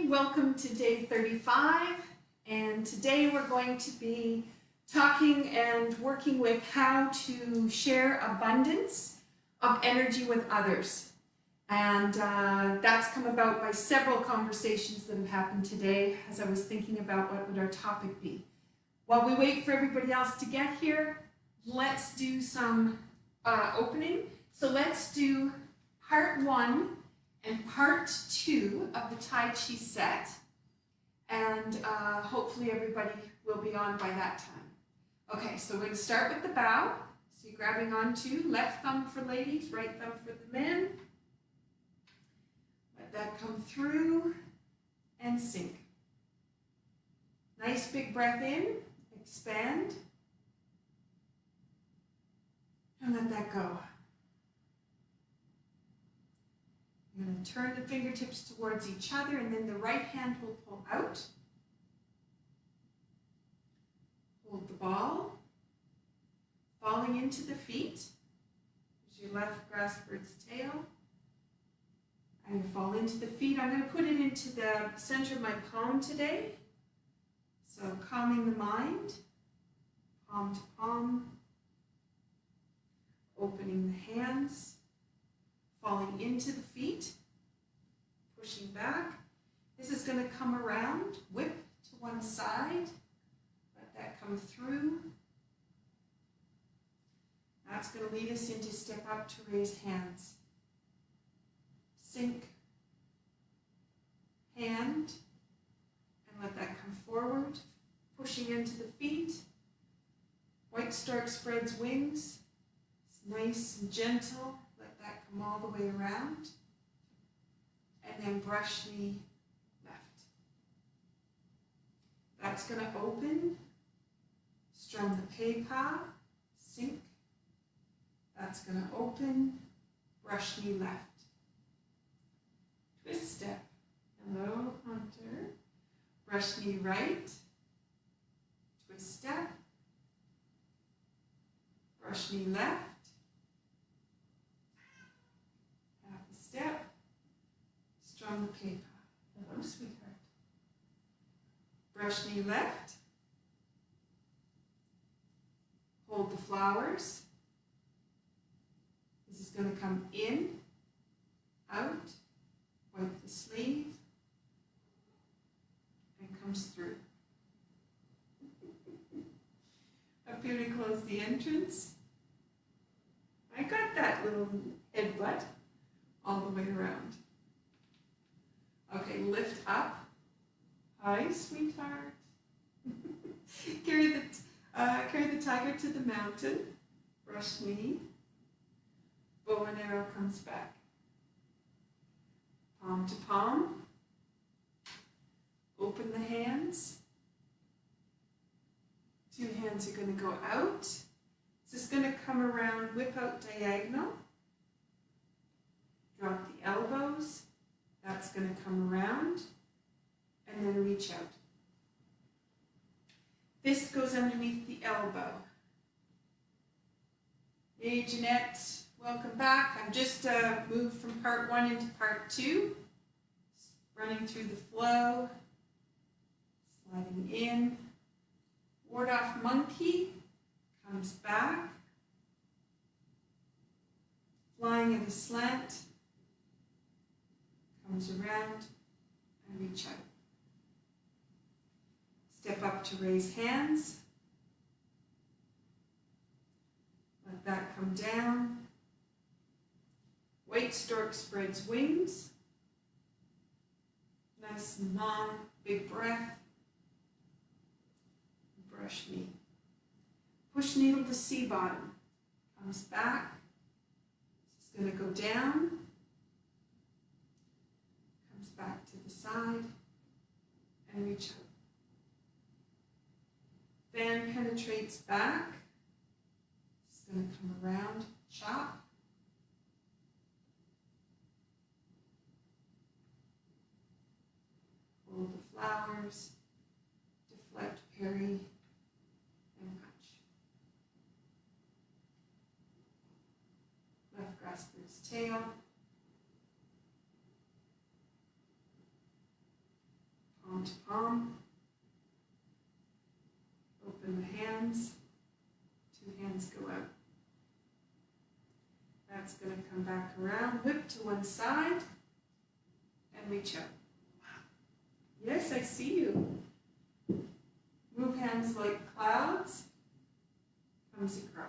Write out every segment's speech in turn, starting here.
welcome to day 35, and today we're going to be talking and working with how to share abundance of energy with others. And that's come about by several conversations that have happened today as I was thinking about what would our topic be. While we wait for everybody else to get here, let's do some opening. So let's do part 1 and part 2 of the Tai Chi set, and hopefully everybody will be on by that time. Okay, so we're going to start with the bow. So you're grabbing onto left thumb for ladies, right thumb for the men. Let that come through and sink. Nice big breath in, expand, and let that go. You're going to turn the fingertips towards each other, and then the right hand will pull out. Hold the ball, falling into the feet. As your left grasp bird's tail. I'm going to fall into the feet. I'm going to put it into the center of my palm today. So calming the mind, palm to palm, opening the hands, falling into the feet, pushing back. This is going to come around, whip to one side, let that come through. That's going to lead us into step up to raise hands. Sink, hand, and let that come forward, pushing into the feet. White stork spreads wings. It's nice and gentle. Let that come all the way around. And then brush knee left. That's going to open. Strum the pei pa. Sink. That's going to open. Brush knee left. Twist step. Hello, Hunter. Brush knee right. Twist step. Brush knee left. Half a step. Strum the pei pa. Hello, sweetheart. Brush knee left. Hold the flowers. This is going to come in, out, wipe the sleeve, and comes through. Up here to close the entrance. I got that little headbutt all the way around. Okay, lift up. Hi, sweetheart. Carry the tiger to the mountain. Brush knee. Bow and arrow comes back. Palm to palm. Open the hands. Two hands are going to go out. This is going to come around, whip out diagonal. Drop the elbows. That's going to come around. And then reach out. Fist goes underneath the elbow. Hey, Jeanette. Welcome back. I'm just moved from part 1 into part 2. Running through the flow. Sliding in. Ward off monkey. Comes back. Flying at a slant. Comes around and reach out. Step up to raise hands. Let that come down. White stork spreads wings. Nice and long, big breath. Brush knee. Push needle to sea bottom. Comes back. This is going to go down. Comes back to the side. And reach out. Fan penetrates back. It's going to come around. Chop. Hold the flowers, deflect, parry, and punch. Left grasp bird's tail. palm to palm. Open the hands. Two hands go out. That's going to come back around, whip to one side, and reach out. Yes, I see you. Move hands like clouds. Comes across.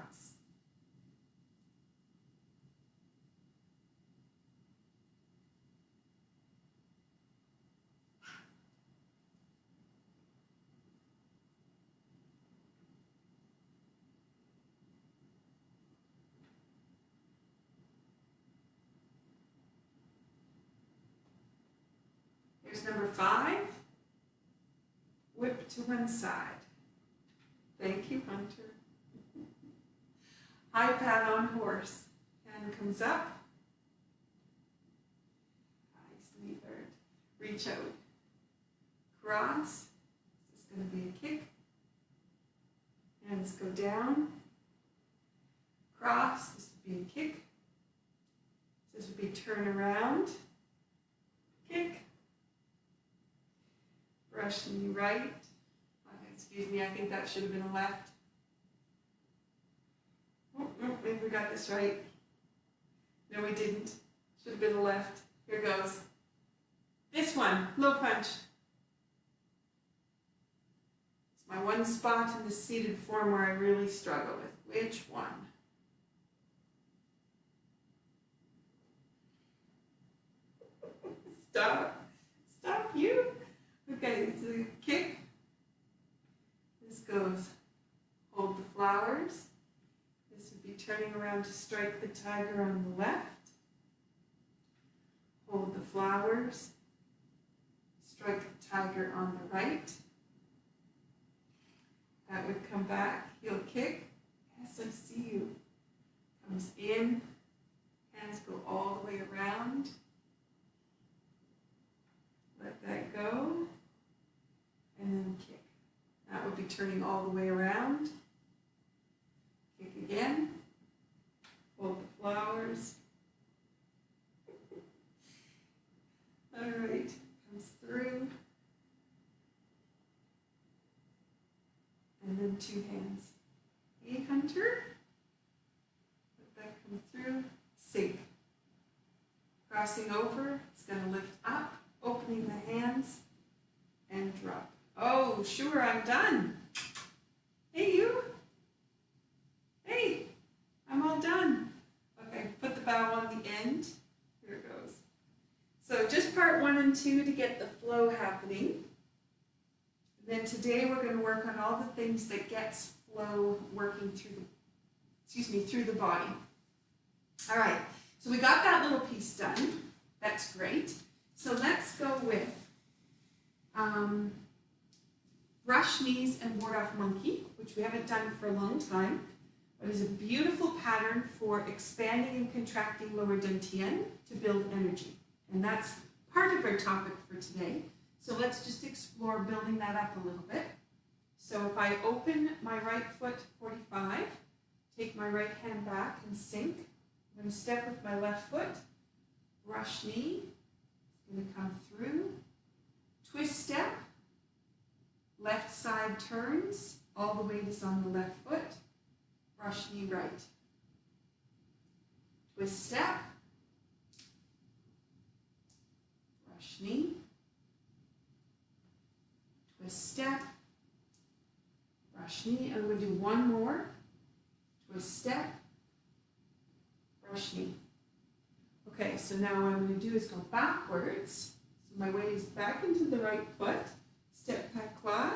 Here's number 5. Whip to one side. Thank you, Hunter. High pat on horse. Hand comes up. Nicely third. Reach out. Cross. This is going to be a kick. Hands go down. Cross. This would be a kick. This would be turn around. Kick. Brush knee right. Excuse me, I think that should have been a left. Oh, maybe we got this right. No, we didn't. Should have been a left. Here goes. This one, low punch. It's my one spot in the seated form where I really struggle with. Which one? Stop. Stop you. Okay, so kick. This goes, hold the flowers. This would be turning around to strike the tiger on the left. Hold the flowers. Strike the tiger on the right. That would come back, heel kick. Yes, I see you. Comes in. Hands go all the way around. Let that go. And then kick. That would be turning all the way around. Kick again. Hold the flowers. All right, comes through. And then two hands. Hey, Hunter. Let that come through. Sink. Crossing over, it's going to lift up, opening the hands, and drop. Oh, sure, I'm done. Hey, you. Hey, I'm all done. Okay, put the bow on the end. Here it goes. So just part 1 and 2 to get the flow happening. And then today we're going to work on all the things that gets flow working through the body. All right, so we got that little piece done. That's great. So let's go with brush knees and ward off monkey, which we haven't done for a long time, but is a beautiful pattern for expanding and contracting lower Dan Tien to build energy. And that's part of our topic for today. So let's just explore building that up a little bit. So if I open my right foot 45, take my right hand back and sink. I'm going to step with my left foot, brush knee, it's going to come through, twist step, left side turns, all the weight is on the left foot, brush knee right. Twist step, brush knee, twist step, brush knee. I'm going to do one more, twist step, brush knee. Okay, so now what I'm going to do is go backwards. So my weight is back into the right foot. Step patois.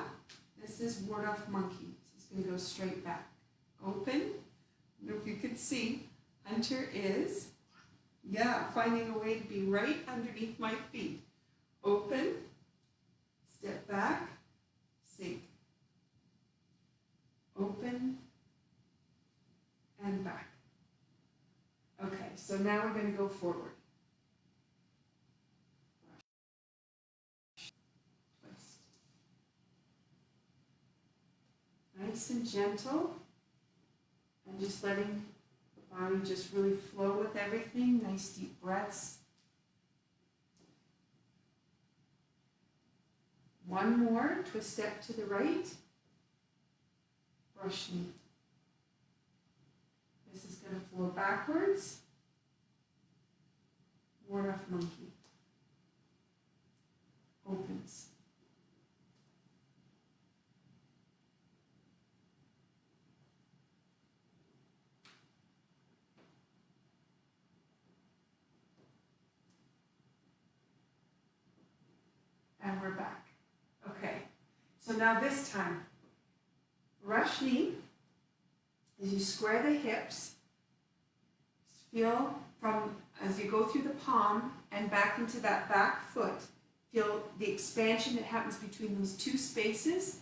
This is ward off monkey. So it's going to go straight back. Open. I don't know if you could see. Hunter is, finding a way to be right underneath my feet. Open. Step back. Sink. Open. And back. Okay, so now we're going to go forward. Twist. Nice and gentle. And just letting the body just really flow with everything. Nice deep breaths. One more, twist step to the right, brush knee. This is going to flow backwards, ward off monkey, opens. And we're back. Okay, so now this time, brush knee, as you square the hips, feel from, as you go through the palm and back into that back foot, feel the expansion that happens between those two spaces,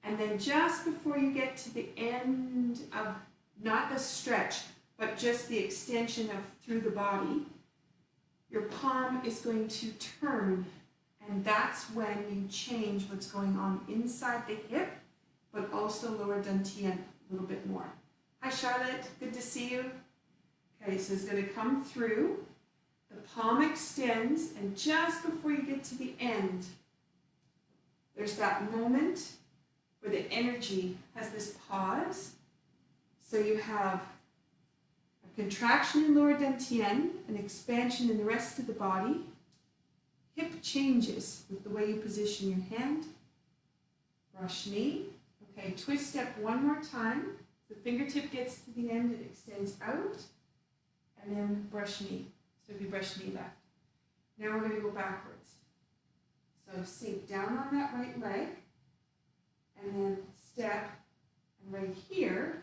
and then just before you get to the end of, not the stretch, but just the extension of through the body, your palm is going to turn. And that's when you change what's going on inside the hip, but also lower Dan Tien a little bit more. Hi Charlotte, good to see you. Okay, so it's going to come through, the palm extends, and just before you get to the end, there's that moment where the energy has this pause. So you have a contraction in lower Dan Tien, an expansion in the rest of the body. Hip changes with the way you position your hand. Brush knee. Okay, twist step one more time. The fingertip gets to the end, it extends out. And then brush knee. So if you brush knee left. Now we're going to go backwards. So sink down on that right leg. And then step. And right here,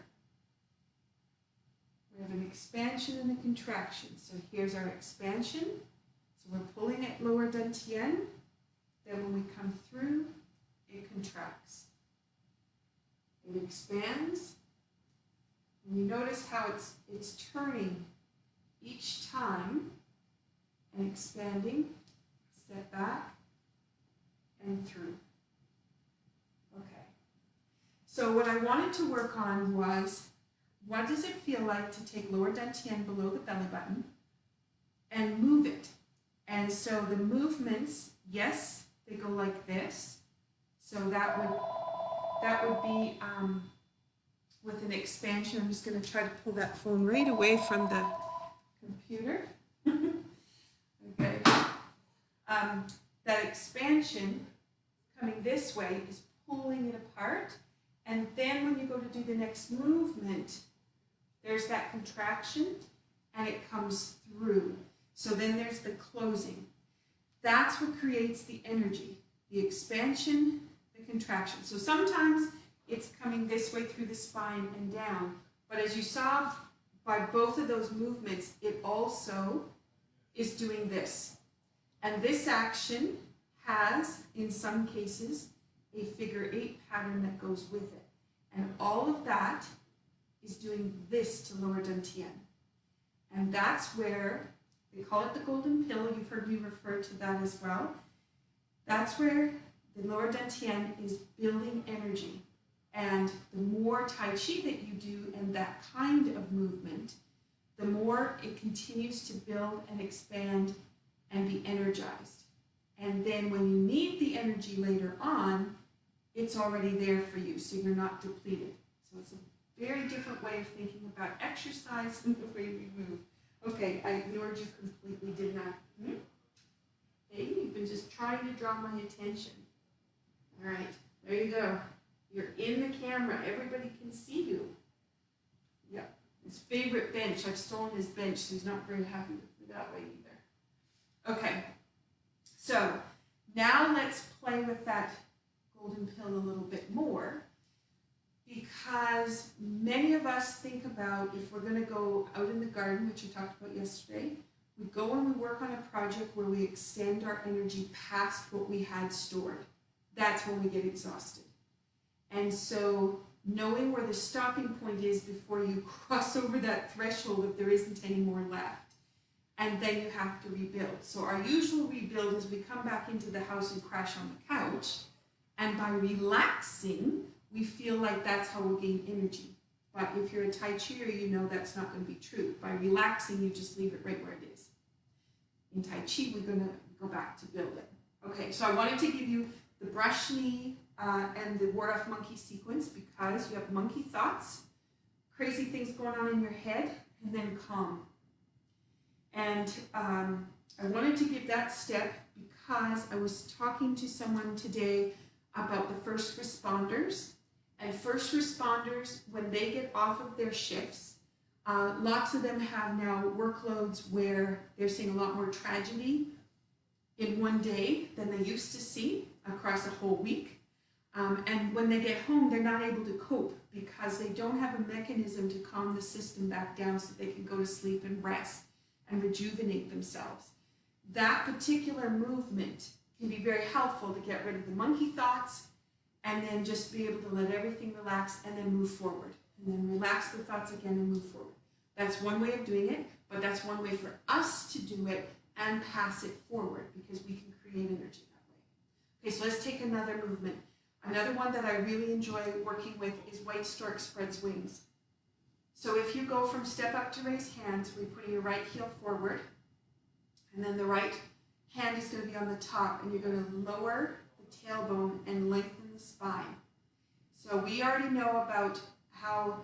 we have an expansion and a contraction. So here's our expansion. So we're pulling at lower Dan Tien, then when we come through, it contracts. It expands, and you notice how it's turning each time and expanding, step back and through. Okay, so what I wanted to work on was, what does it feel like to take lower Dan Tien below the belly button and move it? And so the movements, yes, they go like this. So that would be with an expansion. I'm just going to try to pull that phone right away from the computer. Okay. That expansion coming this way is pulling it apart. And then when you go to do the next movement, there's that contraction and it comes through. So then there's the closing. That's what creates the energy, the expansion, the contraction. So sometimes it's coming this way through the spine and down, but as you saw by both of those movements, it also is doing this. And this action has, in some cases, a figure 8 pattern that goes with it. And all of that is doing this to lower Dan Tien. And that's where, they call it the golden pill, you've heard me refer to that as well. That's where the lower Dan Tien is building energy. And the more Tai Chi that you do and that kind of movement, the more it continues to build and expand and be energized. And then when you need the energy later on, it's already there for you, so you're not depleted. So it's a very different way of thinking about exercise and the way we move. Okay, I ignored you completely, didn't I? Hey, you've been just trying to draw my attention. All right, there you go. You're in the camera. Everybody can see you. Yeah, his favorite bench. I've stolen his bench, so he's not very happy with me that way either. Okay, so now let's play with that golden pill a little bit more, because many of us think about if we're going to go out in the garden, which I talked about yesterday, we go and we work on a project where we extend our energy past what we had stored. That's when we get exhausted. And so knowing where the stopping point is before you cross over that threshold if there isn't any more left, and then you have to rebuild. So our usual rebuild is we come back into the house and crash on the couch, and by relaxing, we feel like that's how we'll gain energy. But if you're a Tai Chier, you know that's not going to be true. By relaxing, you just leave it right where it is. In Tai Chi, we're going to go back to build it. Okay, so I wanted to give you the brush knee and the ward off monkey sequence because you have monkey thoughts, crazy things going on in your head, and then calm. And I wanted to give that step because I was talking to someone today about the first responders. And first responders, when they get off of their shifts, lots of them have now workloads where they're seeing a lot more tragedy in one day than they used to see across a whole week. And when they get home, they're not able to cope because they don't have a mechanism to calm the system back down so they can go to sleep and rest and rejuvenate themselves. That particular movement can be very helpful to get rid of the monkey thoughts and then just be able to let everything relax and then move forward. And then relax the thoughts again and move forward. That's one way of doing it, but that's one way for us to do it and pass it forward because we can create energy that way. Okay, so let's take another movement. Another one that I really enjoy working with is white stork spreads wings. So if you go from step up to raise hands, we put your right heel forward, and then the right hand is going to be on the top, and you're going to lower the tailbone and lengthen the spine. So we already know about how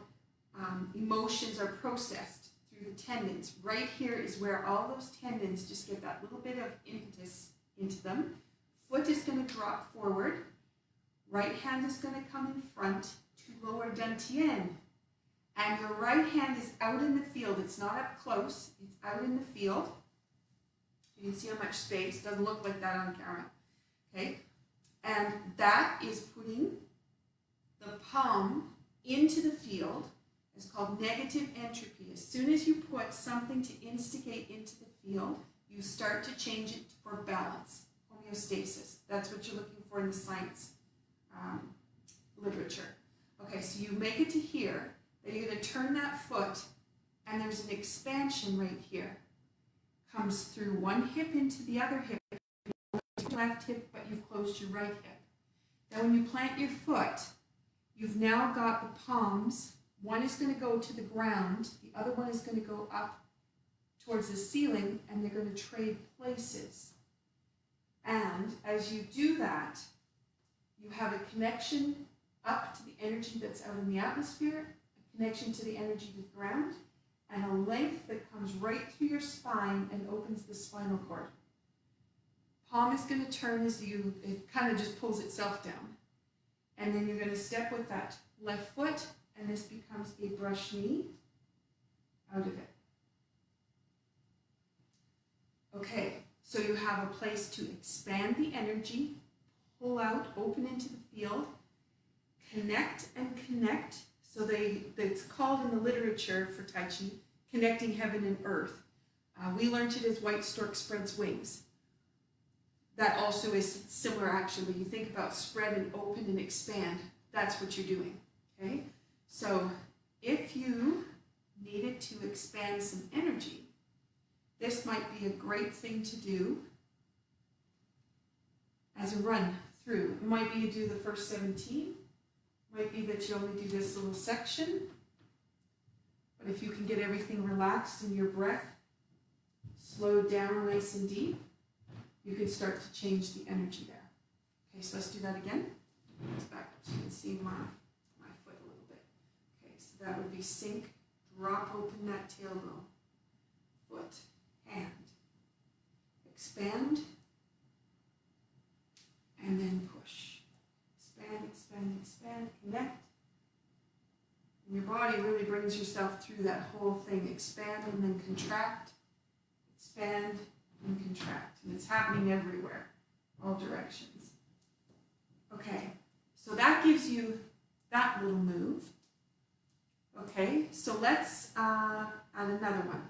emotions are processed through the tendons. Right here is where all those tendons just get that little bit of impetus into them. Foot is going to drop forward. Right hand is going to come in front to Lower Dan Tien. And your right hand is out in the field. It's not up close. It's out in the field. You can see how much space. Doesn't look like that on camera. Okay? And that is putting the palm into the field. It's called negative entropy. As soon as you put something to instigate into the field, you start to change it for balance, homeostasis. That's what you're looking for in the science literature. Okay, so you make it to here, then you're going to turn that foot, and there's an expansion right here. Comes through one hip into the other hip, left hip, but you've closed your right hip. Now when you plant your foot, you've now got the palms. One is going to go to the ground, the other one is going to go up towards the ceiling, and they're going to trade places. And as you do that, you have a connection up to the energy that's out in the atmosphere, a connection to the energy to the ground, and a length that comes right through your spine and opens the spinal cord. Palm is going to turn as it kind of just pulls itself down. And then you're going to step with that left foot, and this becomes a brush knee out of it. Okay, so you have a place to expand the energy, pull out, open into the field, connect and connect. So it's called in the literature for Tai Chi, connecting heaven and earth. We learned it as white stork spreads wings. That also is similar actually. You think about spread and open and expand. That's what you're doing, okay? So if you needed to expand some energy, this might be a great thing to do as a run through. It might be you do the first 17. Might be that you only do this little section. But if you can get everything relaxed in your breath, slowed down nice and deep, you can start to change the energy there. Okay, so let's do that again. Let's back up so you can see my foot a little bit. Okay, so that would be sink, drop open that tailbone, foot, hand, expand, and then push. Expand, expand, expand, connect. And your body really brings yourself through that whole thing. Expand and then contract. Expand and contract. And it's happening everywhere, all directions. Okay, so that gives you that little move. Okay, so let's add another one.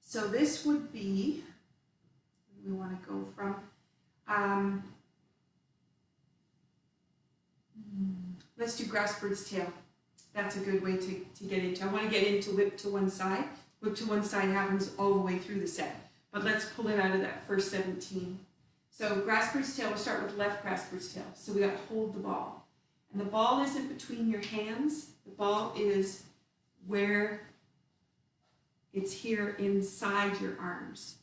So this would be, we want to go from, let's do grass bird's tail. That's a good way to get into. I want to get into whip to one side. Whip to one side happens all the way through the set. But let's pull it out of that first 17. So grass bird's tail, we'll start with left grass bird's tail. So we got to hold the ball. And the ball isn't between your hands. The ball is where it's here inside your arms.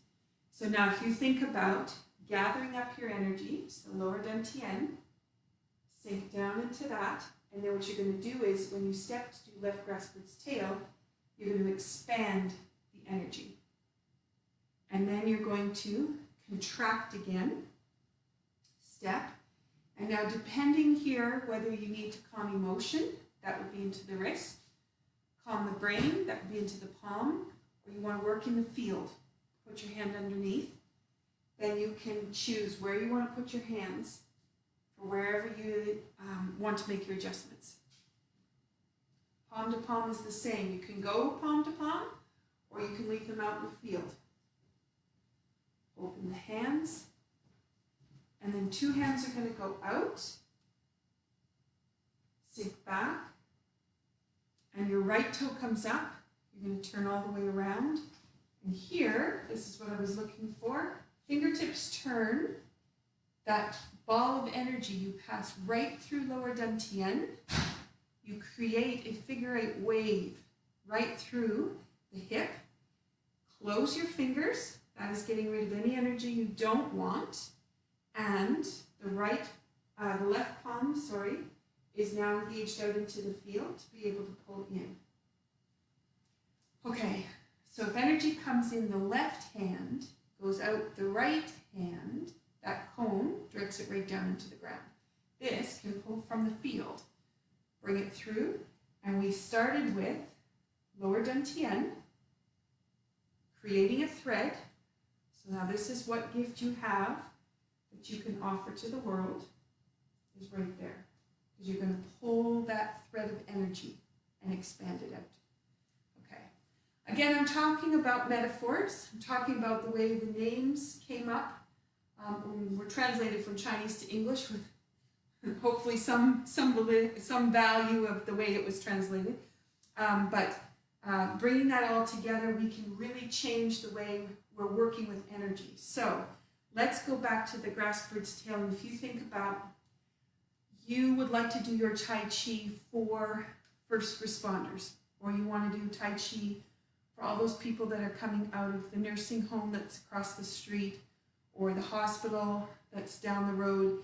So now if you think about gathering up your energy, so Lower Dan Tien, sink down into that, and then what you're going to do is when you step to do left grassroots tail, you're going to expand the energy. And then you're going to contract again, step. And now depending here whether you need to calm emotion, that would be into the wrist, calm the brain, that would be into the palm, or you want to work in the field, put your hand underneath, then you can choose where you want to put your hands for wherever you want to make your adjustments. Palm to palm is the same. You can go palm to palm, or you can leave them out in the field. Open the hands, and then two hands are going to go out, sink back, and your right toe comes up. You're going to turn all the way around, and here, this is what I was looking for, fingertips turn, that ball of energy you pass right through Lower Dan Tien. You create a figure 8 wave right through the hip. Close your fingers. That is getting rid of any energy you don't want. And the left palm, is now engaged out into the field to be able to pull in. Okay, so if energy comes in the left hand, goes out the right hand, that cone directs it right down into the ground. This can pull from the field. Bring it through, and we started with Lower Dan Tien, creating a thread. So now this is what gift you have that you can offer to the world, is right there. Because you're going to pull that thread of energy and expand it out. Okay. Again, I'm talking about metaphors. I'm talking about the way the names came up. Were translated from Chinese to English with hopefully some value of the way it was translated. But bringing that all together, we can really change the way we're working with energy. So let's go back to the grassroots tail. And if you think about, you would like to do your Tai Chi for first responders, or you want to do Tai Chi for all those people that are coming out of the nursing home that's across the street, or the hospital that's down the road.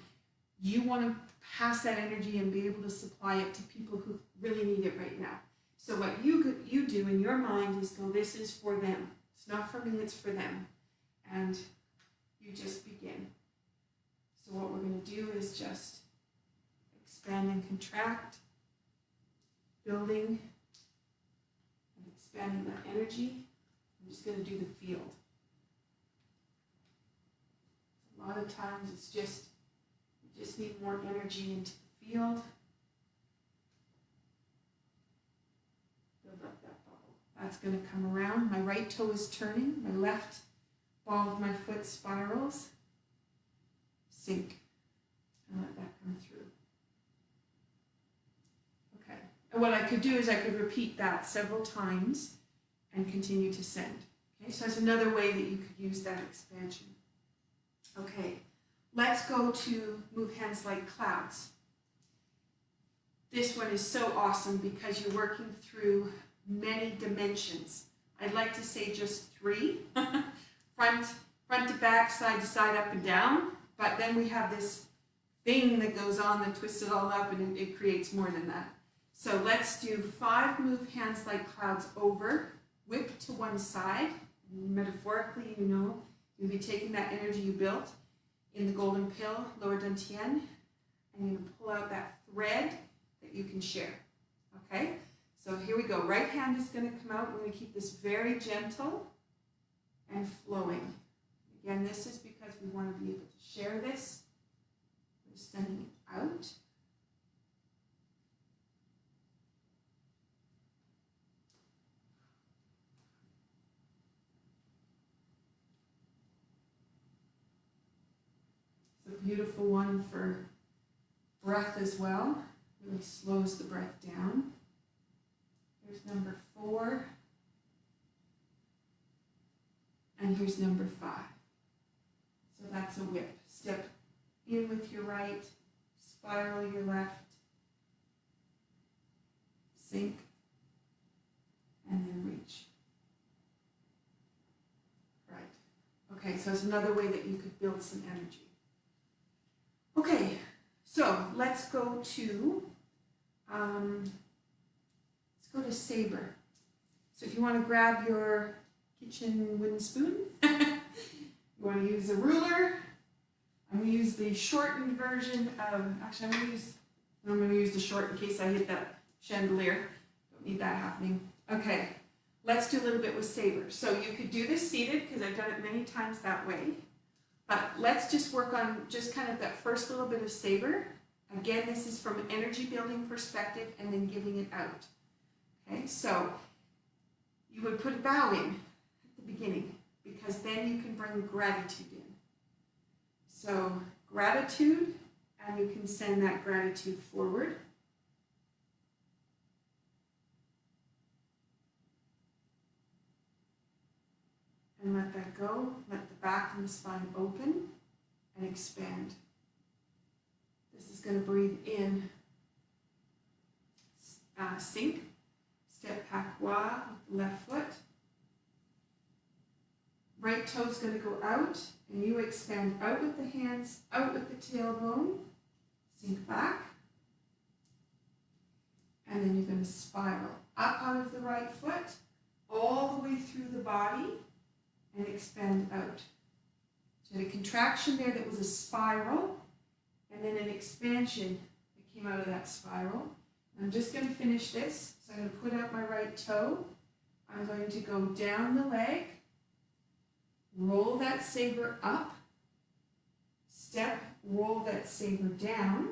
You want to pass that energy and be able to supply it to people who really need it right now. So what you do in your mind is go, this is for them. It's not for me, it's for them. And you just begin. So what we're going to do is just expand and contract, building and expanding that energy. I'm just going to do the field. A lot of times it's just, you just need more energy into the field. Build up that bubble. That's going to come around. My right toe is turning. My left ball of my foot spirals. Sink. And let that come through. Okay. And what I could do is I could repeat that several times and continue to send. Okay, so that's another way that you could use that expansion. Okay, let's go to move hands like clouds. This one is so awesome because you're working through many dimensions. I'd like to say just 3, front to back, side to side, up and down, but then we have this thing that goes on that twists it all up and it creates more than that. So let's do 5 move hands like clouds over, whip to one side. Metaphorically, you know, you'll be taking that energy you built in the golden pill, Lower Dan Tien, and you're going to pull out that thread that you can share. Okay? So here we go. Right hand is going to come out. We're going to keep this very gentle and flowing. Again, this is because we want to be able to share this. We're sending it out. It's a beautiful one for breath as well. Really slows the breath down. Here's number 4. And here's number 5. So that's a whip. Step in with your right, spiral your left, sink, and then reach. Right. Okay, so it's another way that you could build some energy. Okay, so let's go to Sabre. So if you want to grab your kitchen wooden spoon, you want to use a ruler. I'm going to use the shortened version of, actually I'm going to use the short in case I hit that chandelier. Don't need that happening. Okay, let's do a little bit with Sabre. So you could do this seated because I've done it many times that way. But let's just work on just kind of that first little bit of Sabre. Again, this is from an energy building perspective and then giving it out. Okay, so you would put a bow in at the beginning because then you can bring gratitude in. So gratitude, and you can send that gratitude forward. And let that go. Let the back and the spine open and expand. This is going to breathe in, sink, step pakwa with the left foot. Right toe is going to go out, and you expand out with the hands, out with the tailbone, sink back, and then you're going to spiral up out of the right foot, all the way through the body, and expand out. So the contraction there that was a spiral, and then an expansion that came out of that spiral. I'm just going to finish this. So I'm going to put out my right toe. I'm going to go down the leg, roll that Sabre up, step, roll that Sabre down,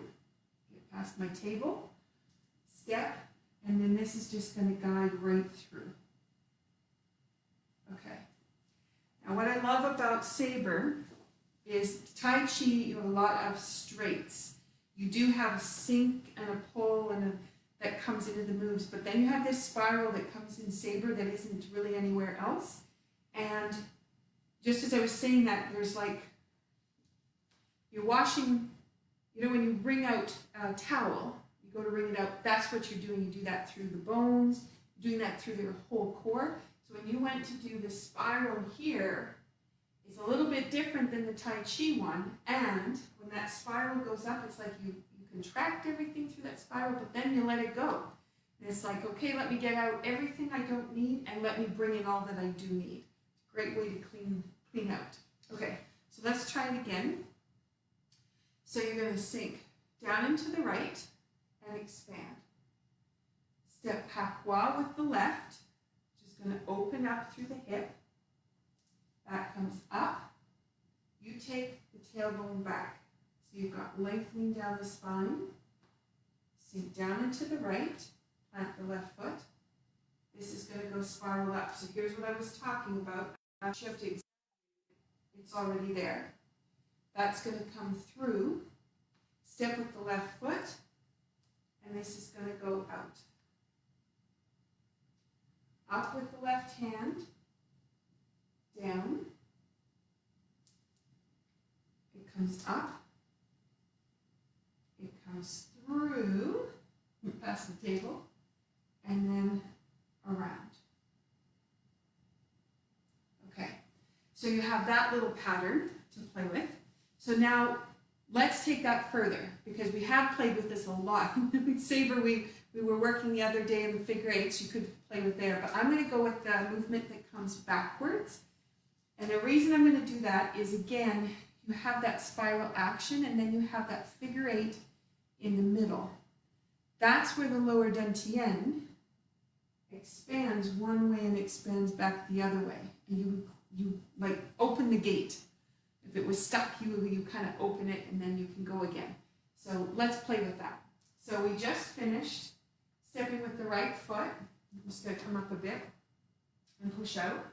get past my table, step, and then this is just going to guide right through. Okay. Now what I love about Sabre is Tai Chi, you have a lot of straights. You do have a sink and a pull and that comes into the moves, but then you have this spiral that comes in Sabre that isn't really anywhere else. And just as I was saying that, there's like, you're washing, you know, when you wring out a towel, you go to wring it out, that's what you're doing. You do that through the bones, you're doing that through your whole core. So when you went to do the spiral here, it's a little bit different than the Tai Chi one, and when that spiral goes up, it's like you contract everything through that spiral, but then you let it go. And it's like, okay, let me get out everything I don't need, and let me bring in all that I do need. It's a great way to clean out. Okay, so let's try it again. So you're going to sink down into the right and expand. Step pakwa with the left, just going to open up through the hip. That comes up. You take the tailbone back. So you've got lengthening down the spine. Sink down into the right. Plant the left foot. This is going to go spiral up. So here's what I was talking about. Shifting. It's already there. That's going to come through. Step with the left foot. And this is going to go out. Up with the left hand. Down, it comes up, it comes through, past the table, and then around. Okay, so you have that little pattern to play with. So now let's take that further, because we have played with this a lot. Sabre, we were working the other day in the figure eights, you could play with there, but I'm going to go with the movement that comes backwards. And the reason I'm going to do that is, again, you have that spiral action and then you have that figure eight in the middle. That's where the Lower Dan Tien expands one way and expands back the other way. And you like open the gate. If it was stuck, you kind of open it and then you can go again. So let's play with that. So we just finished stepping with the right foot. I'm just going to come up a bit and push out.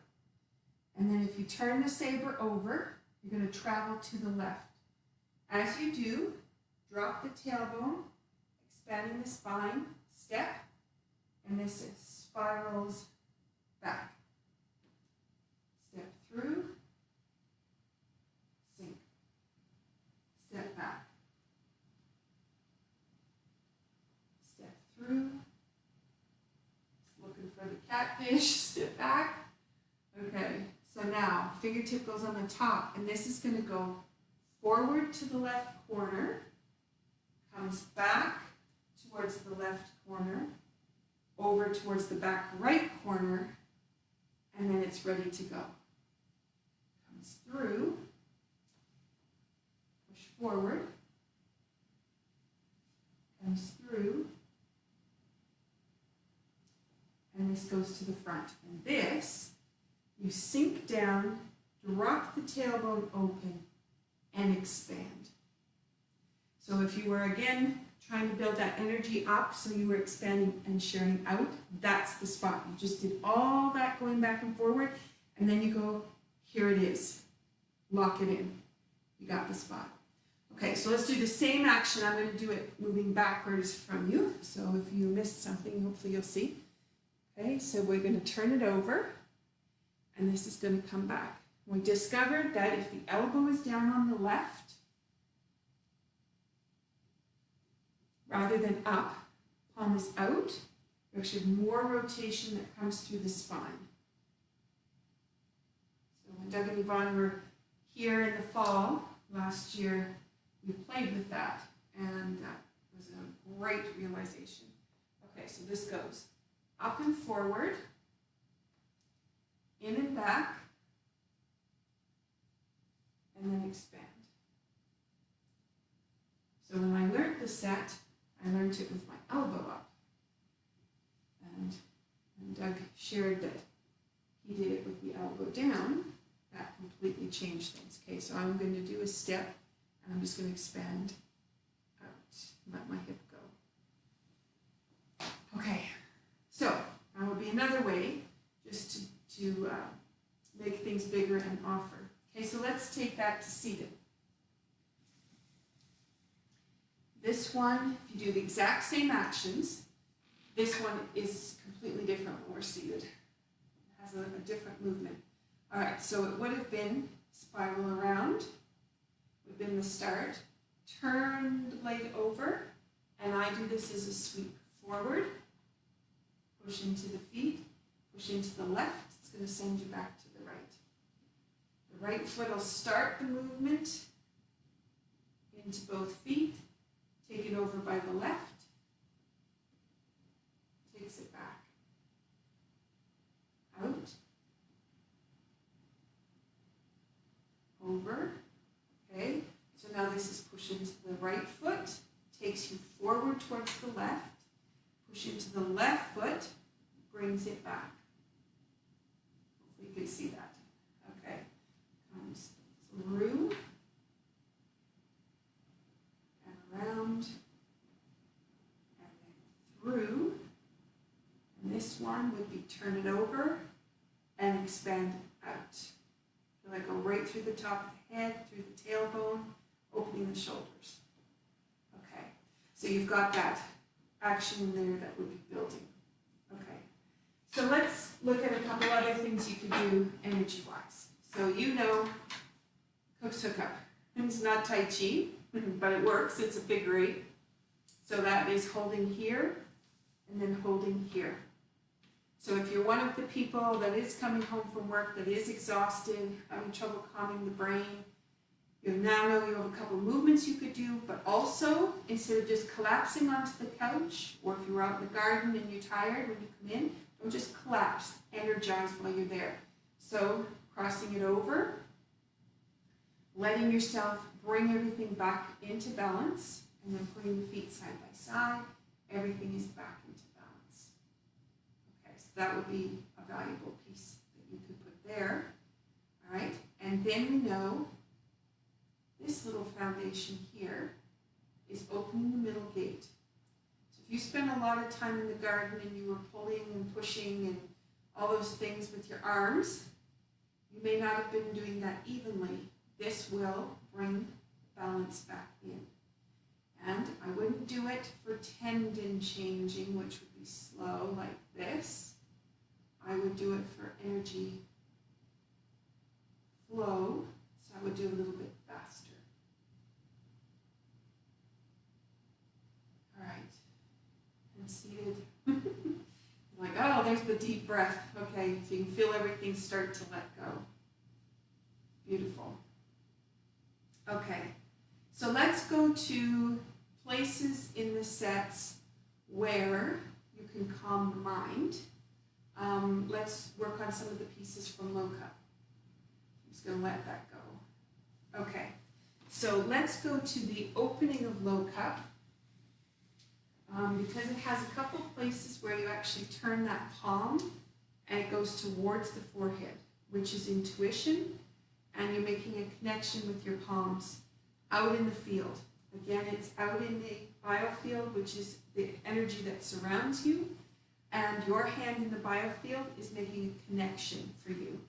And then if you turn the Sabre over, you're going to travel to the left. As you do, drop the tailbone, expanding the spine, step, and this spirals back. Step through, sink, step back, step through, looking for the catfish, step back. Okay, so now, fingertip goes on the top, and this is going to go forward to the left corner, comes back towards the left corner, over towards the back right corner, and then it's ready to go. Comes through, push forward, comes through, and this goes to the front. And this, you sink down, drop the tailbone open, and expand. So if you were, again, trying to build that energy up, so you were expanding and sharing out, that's the spot. You just did all that going back and forward, and then you go, here it is. Lock it in. You got the spot. Okay, so let's do the same action. I'm going to do it moving backwards from you. So if you missed something, hopefully you'll see. Okay, so we're going to turn it over, and this is going to come back. We discovered that if the elbow is down on the left, rather than up, palm is out, you actually have more rotation that comes through the spine. So when Doug and Yvonne were here in the fall last year, we played with that, and that was a great realization. Okay, so this goes up and forward, in and back, and then expand. So when I learned the set, I learned it with my elbow up. And Doug shared that he did it with the elbow down. That completely changed things. Okay, so I'm going to do a step, and I'm just going to expand out, let my hip go. Okay, so that will be another way just to make things bigger and offer. Okay, so let's take that to seated. This one, if you do the exact same actions, this one is completely different when we're seated. It has a different movement. All right, so it would have been spiral around, would have been the start, turn the leg over, and I do this as a sweep forward, push into the feet, push into the left, it's going to send you back to the right. The right foot will start the movement into both feet, take it over by the left, takes it back, out, over, okay, so now this is push into the right foot, takes you forward towards the left, push into the left foot, brings it back. Hopefully you can see that. Okay, comes through, and around, and then through, and this one would be turn it over and expand out. So I go right through the top of the head, through the tailbone, opening the shoulders. Okay, so you've got that action there that would be building. Okay, so let's look at a couple other things you can do energy-wise. So you know Cook's hookup. It's not Tai Chi, but it works. It's a figure eight. So that is holding here and then holding here. So if you're one of the people that is coming home from work, that is exhausted, having trouble calming the brain, you now know you have a couple of movements you could do, but also, instead of just collapsing onto the couch, or if you're out in the garden and you're tired when you come in, don't just collapse, energize while you're there. So crossing it over, letting yourself bring everything back into balance, and then putting the feet side by side, everything is back into balance. Okay, so that would be a valuable piece that you could put there. All right, and then we know this little foundation here is opening the middle gate. So if you spend a lot of time in the garden and you were pulling and pushing and all those things with your arms, you may not have been doing that evenly. This will bring balance back in. And I wouldn't do it for tendon changing, which would be slow like this. I would do it for energy flow, so I would do a little bit faster. All right, and seated. Like, oh, there's the deep breath. Okay, so you can feel everything start to let go. Okay, so let's go to places in the sets where you can calm the mind. Let's work on some of the pieces from Low Cup. I'm just going to let that go. Okay, so let's go to the opening of Low Cup. Because it has a couple places where you actually turn that palm and it goes towards the forehead, which is intuition, and you're making a connection with your palms out in the field. Again, it's out in the biofield, which is the energy that surrounds you, and your hand in the biofield is making a connection for you,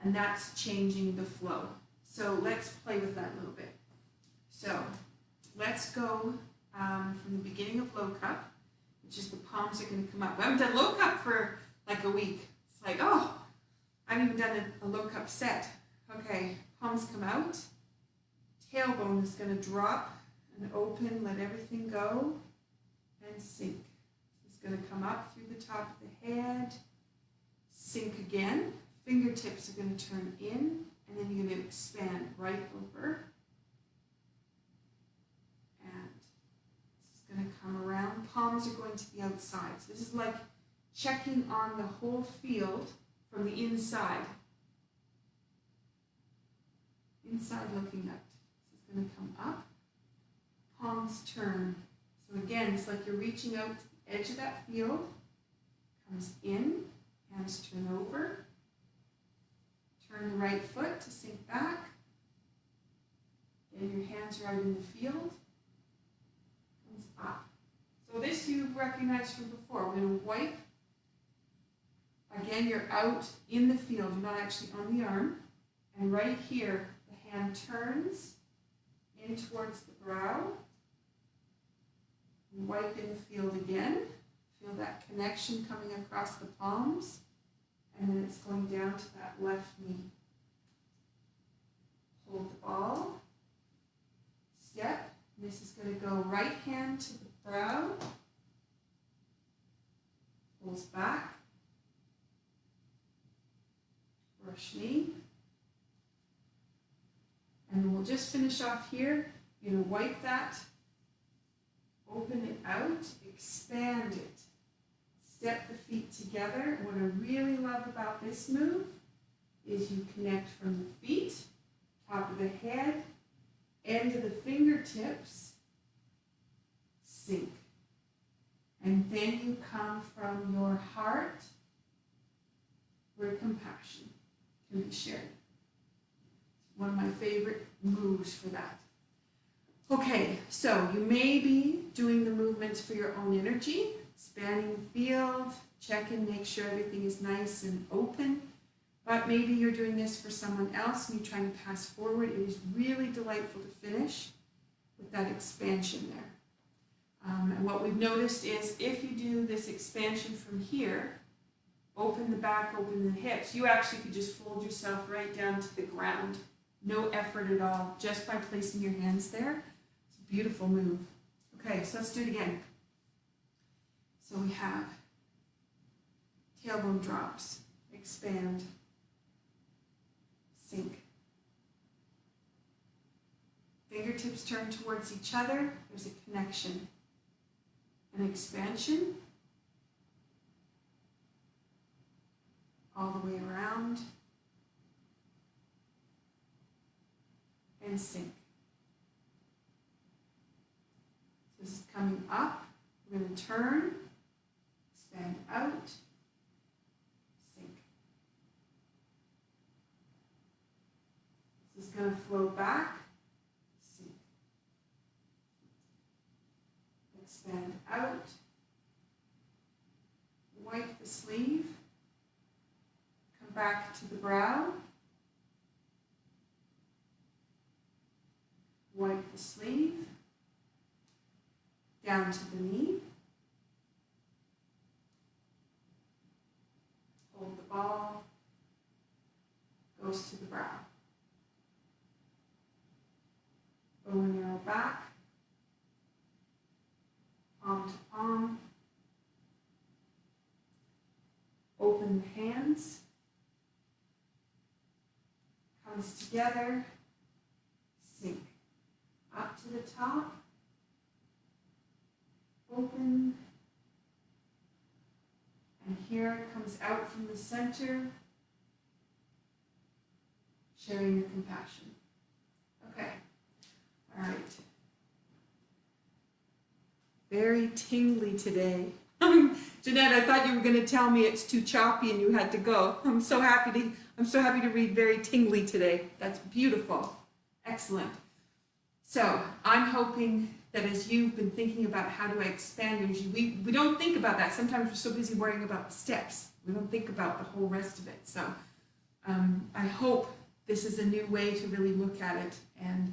and that's changing the flow. So let's play with that a little bit. So let's go from the beginning of Low Cup, which is the palms are going to come up. We haven't done Low Cup for like a week. It's like, oh, I haven't even done a Low Cup set. Okay, palms come out. Tailbone is going to drop and open, let everything go, and sink. It's going to come up through the top of the head, sink again. Fingertips are going to turn in, and then you're going to expand right over. Going to come around. Palms are going to the outside. So this is like checking on the whole field from the inside. Inside looking out. So it's going to come up. Palms turn. So again, it's like you're reaching out to the edge of that field. Comes in. Hands turn over. Turn the right foot to sink back. Then your hands are out in the field. Up. So this you've recognized from before. We're going to wipe. Again, you're out in the field. You're not actually on the arm. And right here, the hand turns in towards the brow. Wipe in the field again. Feel that connection coming across the palms. And then it's going down to that left knee. Hold the ball. Step. This is going to go right hand to the brow, pulls back, brush knee, and we'll just finish off here. You're going to wipe that, open it out, expand it, step the feet together. What I really love about this move is you connect from the feet, top of the head, end of the fingertips, sink. And then you come from your heart where compassion can be shared. It's one of my favorite moves for that. Okay, so you may be doing the movements for your own energy, spanning the field, check and make sure everything is nice and open. But maybe you're doing this for someone else and you're trying to pass forward. It is really delightful to finish with that expansion there. And what we've noticed is if you do this expansion from here, open the back, open the hips, you actually could just fold yourself right down to the ground. No effort at all, just by placing your hands there. It's a beautiful move. Okay, so let's do it again. So we have tailbone drops, expand, sink. Fingertips turn towards each other. There's a connection. An expansion. All the way around. And sink. So this is coming up. We're going to turn, expand out, sink. This is going to flow back, sink. Expand out, wipe the sleeve, come back to the brow, wipe the sleeve, down to the knee, hold the ball, goes to the brow. Bow and arrow back, palm to palm, open the hands, comes together, sink. up to the top, open, and here it comes out from the center, sharing the compassion. Okay, all right. Very tingly today. Jeanette, I thought you were going to tell me it's too choppy and you had to go. I'm so happy to read very tingly today. That's beautiful. Excellent. So I'm hoping that as you've been thinking about how do I expand energy, we don't think about that. Sometimes we're so busy worrying about the steps. We don't think about the whole rest of it. So I hope this is a new way to really look at it. And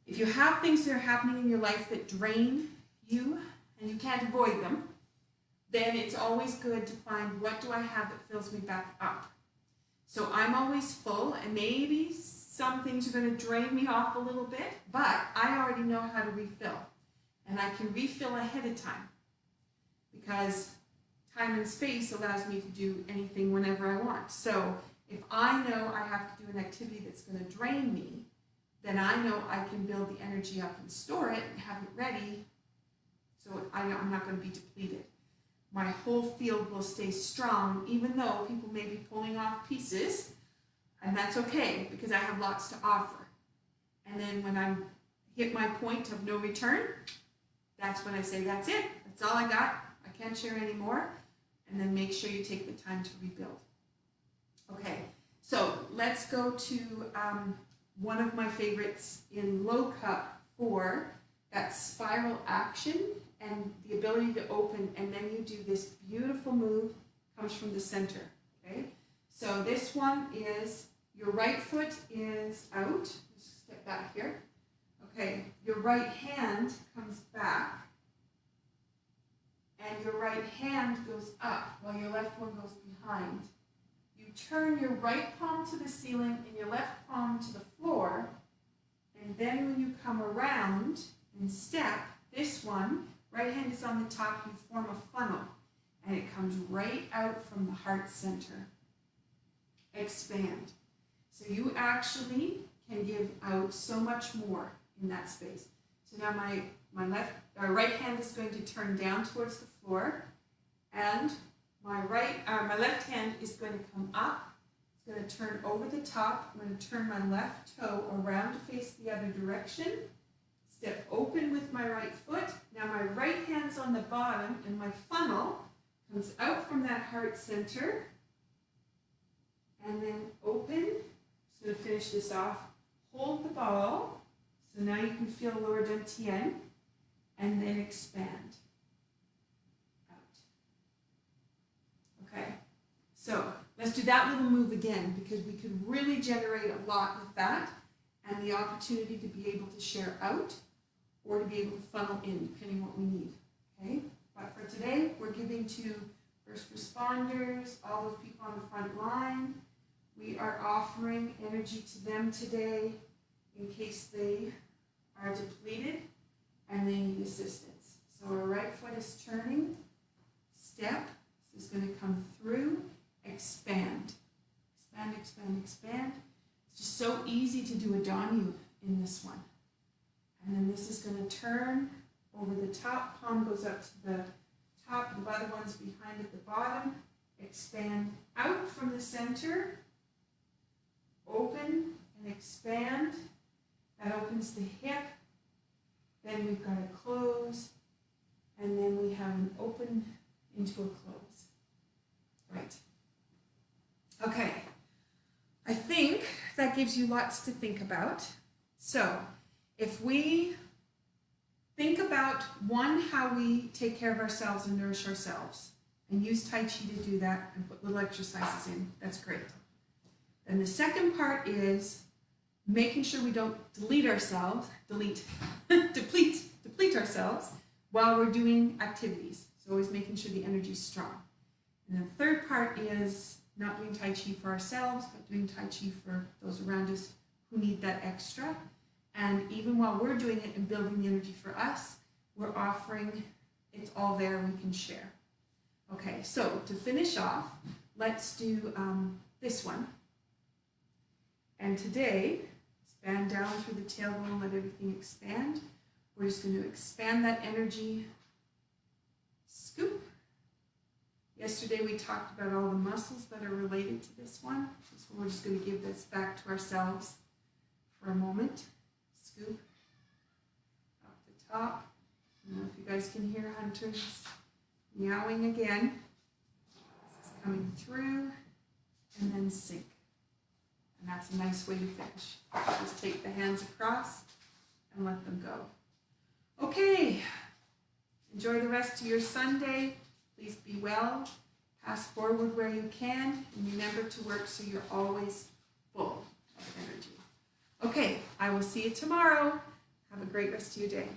if you have things that are happening in your life that drain you and you can't avoid them, then it's always good to find what do I have that fills me back up. So I'm always full, and maybe some things are going to drain me off a little bit, but I already know how to refill. And I can refill ahead of time because time and space allows me to do anything whenever I want. So if I know I have to do an activity that's going to drain me, then I know I can build the energy up and store it and have it ready so I'm not going to be depleted. My whole field will stay strong, even though people may be pulling off pieces, and that's okay because I have lots to offer. And then when I hit my point of no return, that's when I say, that's it, that's all I got, I can't share anymore, and then make sure you take the time to rebuild. Okay, so let's go to one of my favorites in low cup 4, that's spiral action and the ability to open, and then you do this beautiful move, comes from the center, okay? So this one is, your right foot is out, just step back here. Okay, your right hand comes back, and your right hand goes up while your left one goes behind. You turn your right palm to the ceiling and your left palm to the floor, and then when you come around and step, this one, right hand is on the top, you form a funnel, and it comes right out from the heart center. Expand. So you actually can give out so much more in that space. So now my right hand is going to turn down towards the floor, and my left hand is going to come up. It's going to turn over the top. I'm going to turn my left toe around to face the other direction. Step open with my right foot. Now my right hand's on the bottom, and my funnel comes out from that heart center, and then open. Just going to finish this off. Hold the ball. So now you can feel Lower Dan Tien, and then expand out. Okay, so let's do that little move again because we could really generate a lot with that, and the opportunity to be able to share out or to be able to funnel in, depending what we need. Okay, but for today, we're giving to first responders, all those people on the front line. We are offering energy to them today in case they are depleted and they need assistance. So our right foot is turning, step, this is going to come through, expand. Expand, expand, expand. It's just so easy to do a Danu in this one. And then this is going to turn over the top, palm goes up to the top, the other one's behind at the bottom. Expand out from the center, open and expand. That opens the hip. Then we've got a close, and then we have an open into a close. Right. Okay. I think that gives you lots to think about. So, if we think about, one, how we take care of ourselves and nourish ourselves, and use Tai Chi to do that, and put little exercises in, that's great. Then the second part is making sure we don't deplete ourselves while we're doing activities. So always making sure the energy is strong. And then the third part is not doing Tai Chi for ourselves, but doing Tai Chi for those around us who need that extra. And even while we're doing it and building the energy for us, we're offering, it's all there, we can share. Okay, so to finish off, let's do this one. And today, expand down through the tailbone, let everything expand. We're just going to expand that energy. Scoop. Yesterday we talked about all the muscles that are related to this one. So we're just going to give this back to ourselves for a moment. Scoop. Up the top. I don't know if you guys can hear Hunter's meowing again. This is coming through and then sink. And that's a nice way to finish. Just take the hands across and let them go. Okay. Enjoy the rest of your Sunday. Please be well. Pass forward where you can. And remember to work so you're always full of energy. Okay, I will see you tomorrow. Have a great rest of your day.